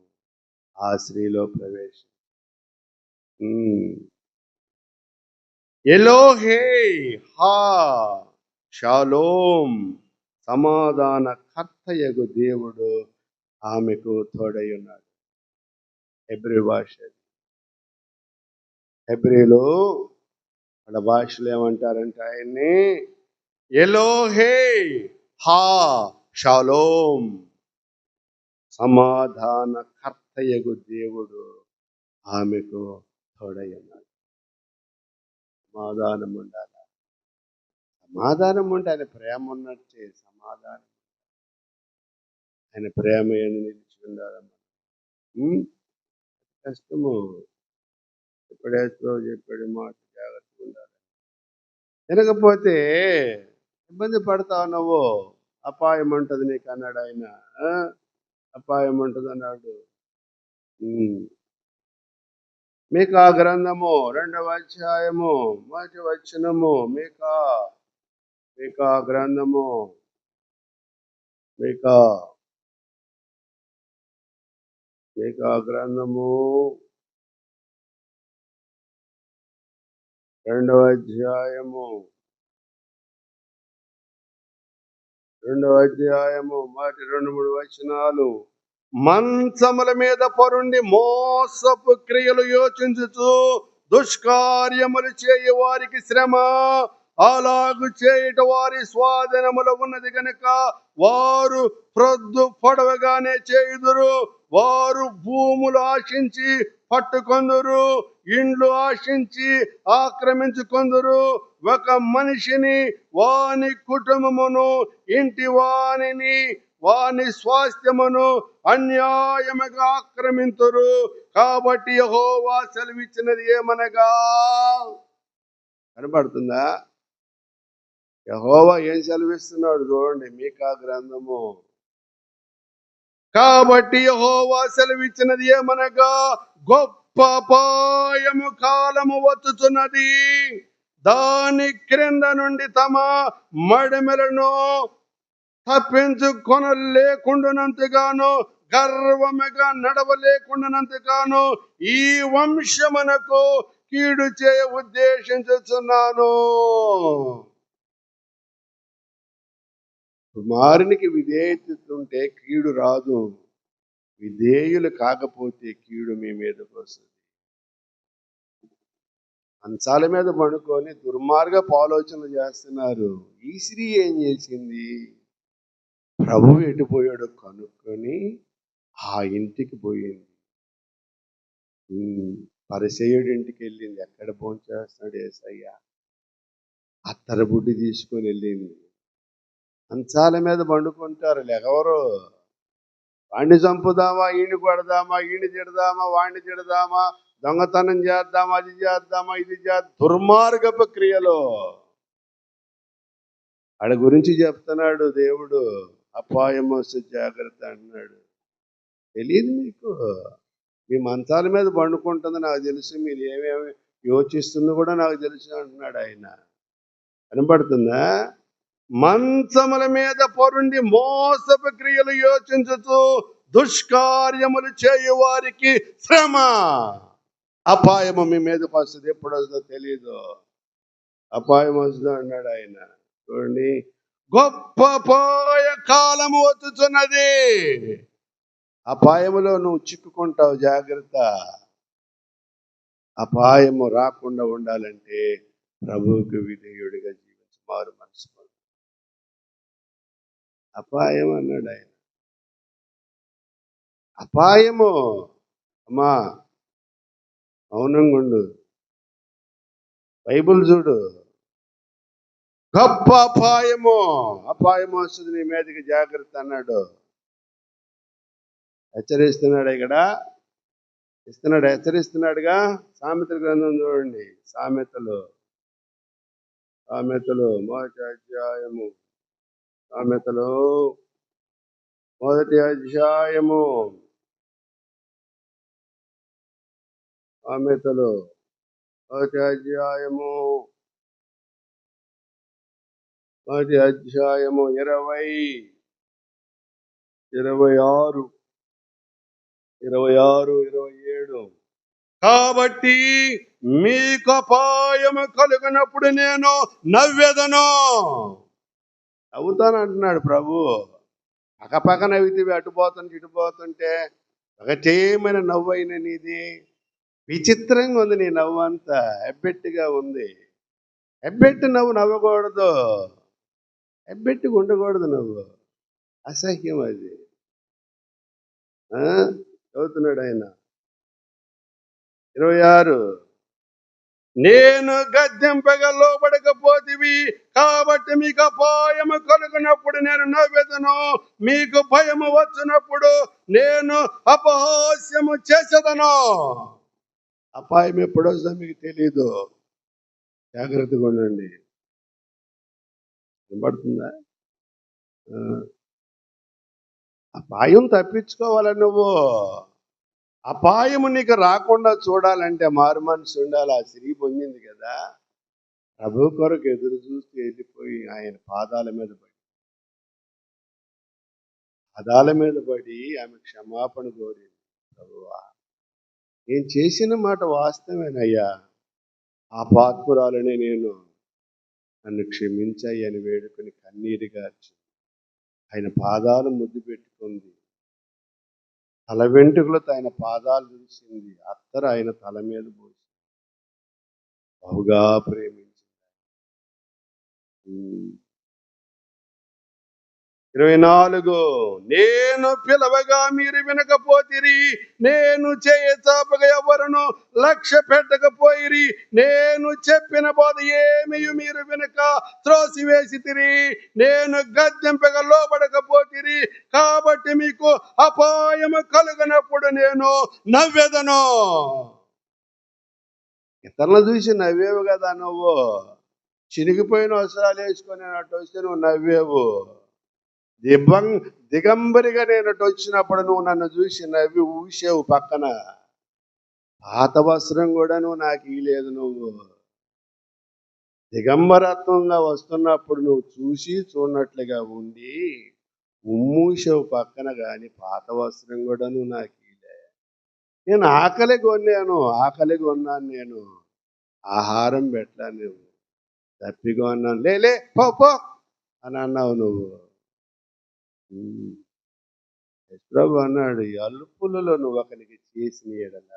ఆ స్త్రీలో ప్రవేశం. ఎలోహే హా షాలోమ్, సమాధానకర్తయగు దేవుడు ఆమెకు తోడై ఉన్నాడు. హెబ్రీ భాష. హెబ్రీలో వాళ్ళ భాషలో ఏమంటారంటే ఆయన్ని ఎలోహే హా షాలోమ్, సమాధానకర్తయగు దేవుడు ఆమెకు తోడై ఉన్నాడు. సమాధానం ఉండాలి. సమాధానం ఉంటే ఆయన ప్రేమ ఉన్నట్టే. సమాధానం, ఆయన ప్రేమ అని నిలిచి ఉండాలమ్మా. కష్టము. ఎప్పుడేస్తో చెప్పాడు మాట, జాగ్రత్తగా ఉండాలి. తినకపోతే ఇబ్బంది పడతావు నువ్వు. అపాయం ఉంటుంది నీకు అన్నాడు ఆయన. అపాయం ఉంటుంది అన్నాడు. మీకా గ్రంథము 2వ అధ్యాయము 1వ వచనము. మీకా గ్రంథము, మీకా గ్రంథము 2వ అధ్యాయము 1-3 వచనాలు. మంచముల మీద పరుండి మోసపు క్రియలు యోచించుచు దుష్కార్యములు చేయు వారికి శ్రమ. అలాగు చేయుట వారి స్వాధీనములో ఉన్నది గనుక వారు ప్రొద్దు పొడవగానే చేయుదురు. వారు భూములు ఆశించి పట్టుకొందురు, ఇండ్లు ఆశించి ఆక్రమించుకొందురు. ఒక మనిషిని, వాని కుటుంబమును, ఇంటి వానిని, వాని స్వాస్థ్యమును అన్యాయముగా ఆక్రమింతురు. కాబట్టి యెహోవా సెలవిచ్చినది ఏమనగా, కనబడుతుందా? యెహోవా ఏం సెలవిస్తున్నాడు చూడండి. మీకా గ్రంథము. కాబట్టి యెహోవా సెలవిచ్చినది ఏమనగా, గొప్ప అపాయము కాలము వచ్చుచున్నది. దాని క్రింద నుండి తమ మడిమెలను తప్పించుకొనలేకుండానంతగాను, గర్వముగా నడవలేకుండానంతగాను ఈ వంశమునకు కీడు చేయ ఉద్దేశించుచున్నాను. కుమారునికి విధేయత ఉంటే కీడు రాదు. విధేయులు కాకపోతే కీడు మీ మీదకు వస్తుంది. మంచాల మీద పడుకొని దుర్మార్గపు ఆలోచనలు చేస్తున్నారు. ఈ స్త్రీ ఏం చేసింది? ప్రభువు ఎటుపోయాడో కనుక్కొని ఆ ఇంటికి పోయింది. పరిసయ్యుడి ఇంటికి వెళ్ళింది. ఎక్కడ భోంచేస్తున్నాడు యేసయ్య? అత్తర బుడ్డి తీసుకొని వెళ్ళింది. మంచాల మీద పండుకుంటారు లెగవరు. వాణ్ణి చంపుదామా, ఈయన్ని కొడదామా, ఈయన్ని తిడదామా, వాణ్ణి తిడదామా, దొంగతనం చేద్దామా, అది చేద్దామా, ఇది చేద్దాం, దుర్మార్గపు క్రియలు. ఆడ గురించి చెప్తున్నాడు దేవుడు. అపాయం వస్తే జాగ్రత్త అన్నాడు. తెలియదు మీకు? మీ మంచాల మీద పండుకుంటుంది నాకు తెలుసు, మీరు ఏమేమి యోచిస్తుంది కూడా నాకు తెలుసు అంటున్నాడు ఆయన. కనపడుతుందా? మంచముల మీద పొరుండి మోసపు క్రియలు యోచించుతూ దుష్కార్యములు చేయు వారికి శ్రమ. అపాయము మీ మీదకి వస్తుంది. ఎప్పుడు వస్తుందో తెలీదు. అపాయం వస్తుంది అన్నాడు ఆయన. చూడండి, గొప్ప అపాయ కాలము వచ్చుచున్నది. అపాయములో నువ్వు చిక్కుకుంటావు, జాగ్రత్త. అపాయము రాకుండా ఉండాలంటే ప్రభువుకు విధేయుడిగా జీవించి మారు మనసు. అపాయం అన్నాడు ఆయన. అపాయము. అమ్మా మౌనంగా ఉండు, బైబుల్ చూడు. గొప్ప అపాయము, అపాయము వస్తుంది నీ మీదకి, జాగ్రత్త అన్నాడు. హెచ్చరిస్తున్నాడు ఇక్కడ. హెచ్చరిస్తున్నాడుగా. సామెతల గ్రంథం చూడండి. సామెతలు మొదటి అధ్యాయము. సామెతలు మొదటి అధ్యాయము. సామెతలు మొదటి అధ్యాయము 26, 27. కాబట్టి మీకు అపాయము కలిగినప్పుడు నేను నవ్వెదను. నవ్వుతాను అంటున్నాడు ప్రభు. పక్కపక్క నవ్వితే అటుపోతుంటే ఇటుపోతుంటే ఒకటేమైన నవ్వు అయిన నీది. విచిత్రంగా ఉంది నీ నవ్వు అంతా, ఎబ్బెట్టుగా ఉంది. ఎబ్బెట్టు నవ్వు నవ్వకూడదు, ఎబ్బెట్టుగా ఉండకూడదు నవ్వు. అసహ్యం అది. చదువుతున్నాడు ఆయన. 26, నేను గద్దెంపగా లోబడకపోతివి కాబట్టి మీకు అపాయము కలుగునప్పుడు నేను నవ్వెదను. మీకు భయము వచ్చినప్పుడు నేను అపహాస్యము చేసేదను. అపాయం ఎప్పుడు వస్తుందో మీకు తెలీదు, జాగ్రత్తగా ఉండండి. వినపడుతుందా? అపాయం తప్పించుకోవాలి నువ్వు. అపాయము నీకు రాకుండా చూడాలంటే మారు మనసు ఉండాలి. ఆ స్త్రీ పొందింది కదా, ప్రభు కొరకు ఎదురు చూస్తూ వెళ్ళిపోయి ఆయన పాదాల మీద పడి ఆమె క్షమాపణ కోరింది. ప్రభువా, నేను చేసిన మాట వాస్తవేనయ్యా, ఆ పాత్మురాలనే నేను, నన్ను క్షమించాయి అని వేడుకొని కన్నీరు గార్చి ఆయన పాదాలు ముద్దు పెట్టుకుంది. తల వెంట్రుకలతో ఆయన పాదాలు చూసింది. అత్తరు ఆయన తల మీద పోసి బహుగా ప్రేమించింది. 24, నేను పిలవగా మీరు వినకపోతిరి, నేను చేయచాపగా ఎవరును లక్ష్య పెట్టకపోయిరి, నేను చెప్పిన బోధ ఏమీ మీరు వినక త్రోసివేసితిరి, నేను గద్దెంపగా లోబడకపోతిరి కాబట్టి మీకు అపాయము కలుగునప్పుడు నేను నవ్వెదను. ఇతరులు చూసి నవ్వేవు కదా నువ్వు. చినిగిపోయిన వస్త్రాలు వేసుకొని అటు వస్తే నువ్వు నవ్వేవు. దిగంబరిగా నేను వచ్చినప్పుడు నువ్వు నన్ను చూసి నవ్వి ఊసేవు పక్కన. పాత వస్త్రం కూడా నువ్వు నాకు ఇయ్యలేదు. నువ్వు దిగంబరత్వంగా వస్తున్నప్పుడు నువ్వు చూసి చూడనట్లుగా ఉండి ఉమ్మూసేవు పక్కన, కానీ పాత వస్త్రం కూడా నువ్వు నాకు ఇయ్యలే. నేను ఆకలి కొన్నాను, నేను ఆహారం పెట్టలా, నువ్వు తప్పిగా ఉన్నాను, లేలే పో అని అన్నావు నువ్వు. ప్రభు అన్నాడు, అల్పులలో నువ్వు ఒకరికి చేసిన ఎడల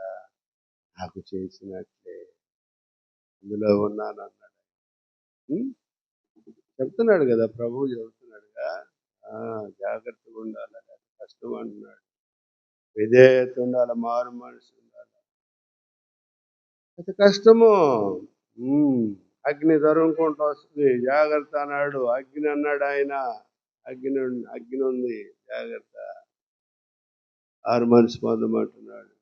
నాకు చేసినట్లే. ఇందులో ఉన్నాను అన్నాడు. ఉం? చెప్తున్నాడు కదా, ప్రభువు చెబుతున్నాడుగా. ఆ, జాగ్రత్తగా ఉండాలి, కష్టం అంటున్నాడు. విధేయత ఉండాలి, మారు మనసు ఉండాలి. అది కష్టము. ఉమ్, అగ్ని తరుముకుంటూ వస్తుంది, జాగ్రత్త అన్నాడు. అగ్ని అన్నాడు ఆయన. అగ్ని అగ్ని ఉంది, జాగ్రత్త. ఆరు మనిషి పొందమంటున్నాడు.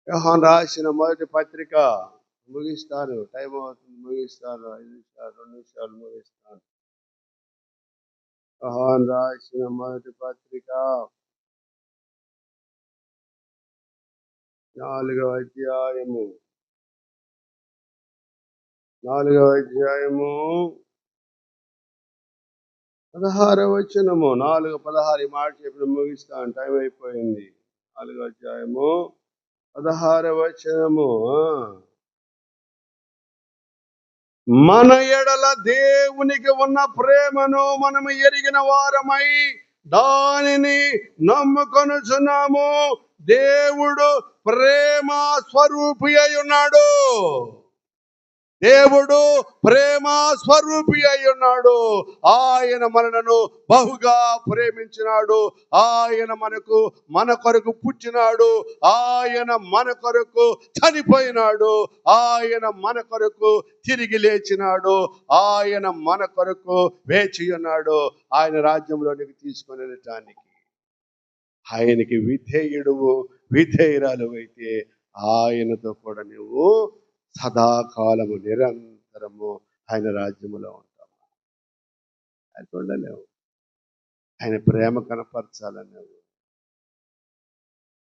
యోహాను రాసిన మొదటి పత్రిక, ముగిస్తాను, టైం అవుతుంది, ముగిస్తాను. 5 నిమిషాలు, 2 నిమిషాలు ముగిస్తాను. యోహాను రాసిన మొదటి పత్రిక 4వ అధ్యాయము 16వ వచనము. 4:16 ఈ మాట చెప్పిన ముగిస్తాను, టైం అయిపోయింది. 4వ అధ్యాయము 16వ వచనము. మన ఎడల దేవునికి ఉన్న ప్రేమను మనము ఎరిగిన వారమై దానిని నమ్ముకొనుచున్నాము. దేవుడు ప్రేమ స్వరూపి అయి ఉన్నాడు. దేవుడు ప్రేమ స్వరూపి అయి ఉన్నాడు. ఆయన మనలను బహుగా ప్రేమించినాడు. ఆయన మన కొరకు పుట్టినాడు. ఆయన మన కొరకు చనిపోయినాడు. ఆయన మన కొరకు తిరిగి లేచినాడు. ఆయన మన కొరకు వేచి ఉన్నాడు, ఆయన రాజ్యంలోనికి తీసుకొని వెళ్ళటానికి. ఆయనకి విధేయురాలు అయితే ఆయనతో కూడా నువ్వు సదాకాలము నిరంతరము ఆయన రాజ్యములో ఉంటాము. ఆయన ఉండలేవు. ఆయన ప్రేమ కనపరచాలని నువ్వు,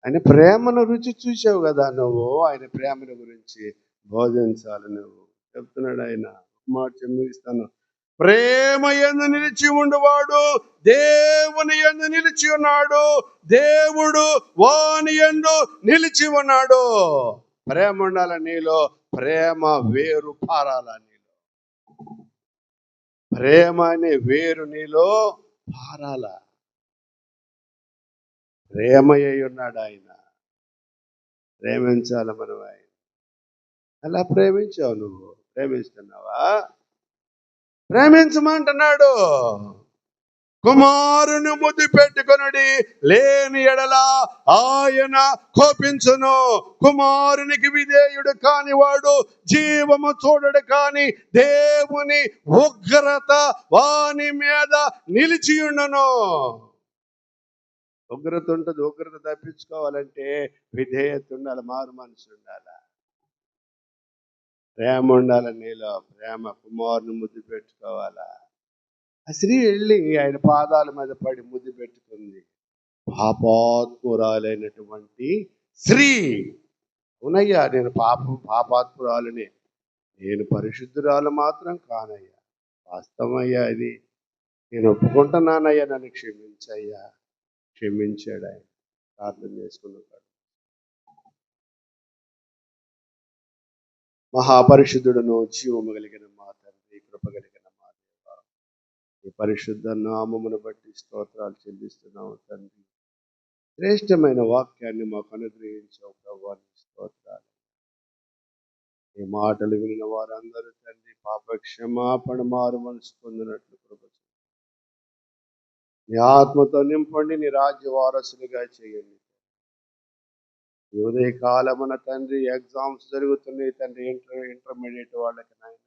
ఆయన ప్రేమను రుచి చూసావు కదా నువ్వు. ఆయన ప్రేమను గురించి బోధించాలి నువ్వు. చెప్తున్నాడు ఆయన, మాట చెమ్మిస్తాను. ప్రేమ యందు నిలిచి ఉండేవాడు దేవుని యందు నిలిచి ఉన్నాడు, దేవుడు వాని యందు నిలిచి ఉన్నాడు. ప్రేమ ఉండాల నీలో, ప్రేమ వేరు పారాల నీలో, ప్రేమ అనే వేరు నీలో పారాల. ప్రేమయ్య ఉన్నాడు ఆయన. ప్రేమించాలి మనం ఆయన. అలా ప్రేమించావు నువ్వు, ప్రేమిస్తున్నావా? ప్రేమించమంటున్నాడు. కుమారుని ముద్దు పెట్టుకొనుడి, లేని ఎడల ఆయన కోపించును. కుమారునికి విధేయుడు కానివాడు జీవము చూడడు, కాని దేవుని ఉగ్రత వాని మీద నిలిచియుండును. ఉగ్రత ఉంటుంది. ఉగ్రత తప్పించుకోవాలంటే విధేయత ఉండాలి, మారు మనసు ఉండాలి, ప్రేమ ఉండాలి నీలో. ప్రేమ. కుమారుని ముద్దు పెట్టుకోవాలా. ఆ స్త్రీ వెళ్ళి ఆయన పాదాల మీద పడి ముద్దు పెట్టుకుంది. పాపాత్మురాలైనటువంటి స్త్రీ. అవునయ్యా, నేను పాపాత్మురాలని, నేను పరిశుద్ధురాలు మాత్రం కానయ్యా. వాస్తవమయ్యా, ఇది నేను ఒప్పుకుంటున్నానయ్యా, నన్ను క్షమించయ్యా. క్షమించాడు ఆయన. ప్రార్థన చేసుకున్నాడు. మహాపరిశుద్ధుడును జీవము కలిగిన మా తండ్రి, కృప కలిగిన మా దేవ, ఈ పరిశుద్ధ నామమును బట్టి స్తోత్రాలు చెల్లిస్తున్నాము తండ్రి. శ్రేష్టమైన వాక్యాన్ని మాకు అనుగ్రహించావు ప్రభువా, స్తోత్రాలు. ఈ మాటలు వినిన వారందరూ తండ్రి పాప క్షమాపణ, మారు మనసు పొందినట్లు కృప చేయండి. నీ ఆత్మతో నింపండి, నీ రాజ్య వారసులుగా చేయండి. ఈ ఉదయ కాలమున తండ్రి ఎగ్జామ్స్ జరుగుతున్నాయి తండ్రి, ఇంటర్మీడియట్ వాళ్ళకి నాయన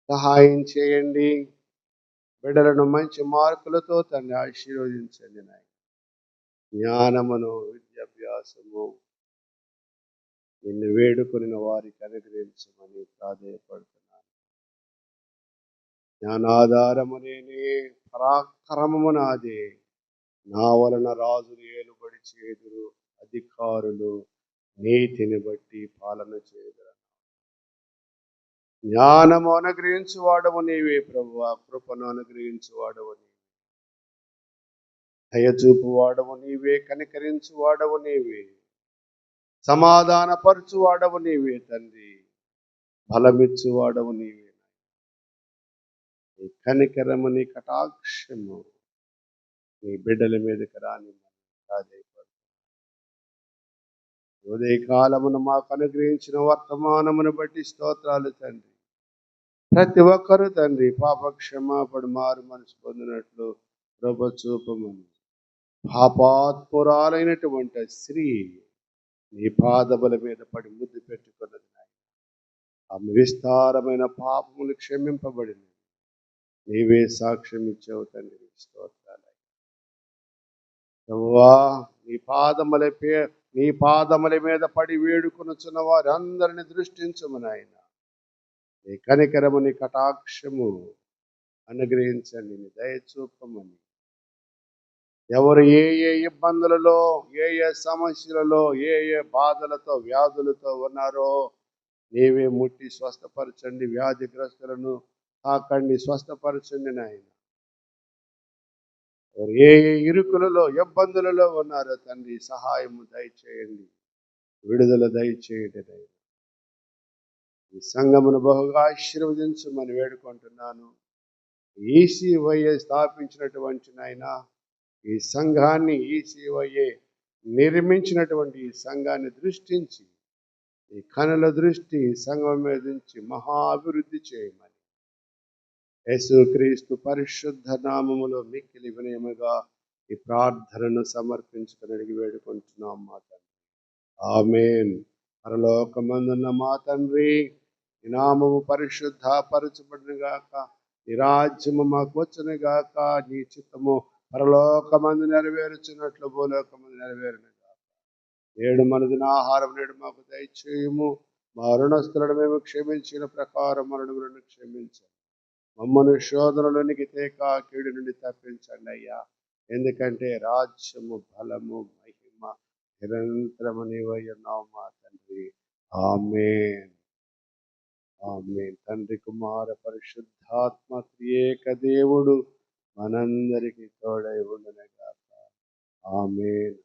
సహాయం చేయండి. బిడ్డలను మంచి మార్కులతో తండ్రి ఆశీర్వదించండి నాయన. జ్ఞానమును, విద్యాభ్యాసము నిన్ను వేడుకొనిన వారికి అనుగ్రహించమని ప్రాధేయపడుతున్నాను. జ్ఞానాధారము నేనే, పరాక్రమము నాదే. నా వలన రాజులు ఏలుబడి చేదురు, అధికారులు నీతిని బట్టి పాలన చేదురు. జ్ఞానము అనుగ్రహించువాడవు నీవే ప్రభువా, కృపను అనుగ్రహించువాడవు నీవే, దయచూపు వాడవు నీవే, కనికరించువాడవు నీవే, సమాధానపరచువాడవు నీవే తండ్రి, బలమిచ్చువాడవు నీవే. నీ కనికరము, నీ కటాక్షము నీ బిడ్డల మీదకి రాని ఉదయకాలమున మాకు అనుగ్రహించిన వర్తమానమును బట్టి స్తోత్రాలు తండ్రి. ప్రతి ఒక్కరూ తండ్రి పాపక్షమాపణ మారు మనసు పొందినట్లు కృప చూపమని. పాపాత్మురాలైనటువంటి స్త్రీ నీ పాదముల మీద పడి ముద్దు పెట్టుకున్నది. ఆమె విస్తారమైన పాపములు క్షమింపబడినవి. నీవే సాక్ష్యం ఇచ్చావు తండ్రి. స్తోత్రాలు. ప్రభువా, నీ పాదముల మీద పడి వేడుకొనుచున్న వారి అందరిని దృష్టించము నాయన. నీ కనికరము, నీ కటాక్షము అనుగ్రహించండి, నీ దయ చూపమని. ఎవరు ఏ ఏ ఇబ్బందులలో, ఏ ఏ సమస్యలలో, ఏ ఏ బాధలతో, వ్యాధులతో ఉన్నారో నీవే ముట్టి స్వస్థపరచండి. వ్యాధిగ్రస్తులను తాకండి, స్వస్థపరచండి నాయన. ఏ ఏ ఇరుకులలో, ఇబ్బందులలో ఉన్నారో తండ్రి సహాయము దయచేయండి, విడుదల దయచేయండి నాయన. ఈ సంఘమును బహుగా ఆశీర్వదించమని వేడుకుంటున్నాను. ఈసీవైఏ స్థాపించినటువంటి నాయన ఈ సంఘాన్ని, ఈసీవైఏ నిర్మించినటువంటి ఈ సంఘాన్ని దృష్టించి, ఈ కనుల దృష్టి సంఘం మీద నుంచి మహాభివృద్ధి చేయమని యేసుక్రీస్తు పరిశుద్ధ నామములో మిక్కిలి వినయముగా ఈ ప్రార్థనను సమర్పించుకుని అడిగి వేడుకుంటున్నాం మా తండ్రి. ఆమేన్. పరలోకమందున్న మా తండ్రి, నీ నామము పరిశుద్ధపరచబడును గాక, నీ రాజ్యము మాకు వచ్చును గాక, నీ చిత్తము పరలోకమందు నెరవేరుచున్నట్లు భూలోకమందు నెరవేరును గాక. నేడు మనదిన ఆహారం నేడు మాకు దయచేయము. మా రుణస్థులను మేము క్షమించిన ప్రకారం మన రుణములను క్షమించండి. మమ్మను శోధనలోనికి తేక కీడు నుండి తప్పించండి అయ్యా. ఎందుకంటే రాజ్యము, బలము, మహిమ నిరంతరము నీవై ఉన్నావు మా తండ్రి. ఆమేన్. ఆమేన్. తండ్రి, కుమార పరిశుద్ధాత్మ త్రియేక దేవుడు మనందరికీ తోడై ఉండును గాక. ఆమేన్.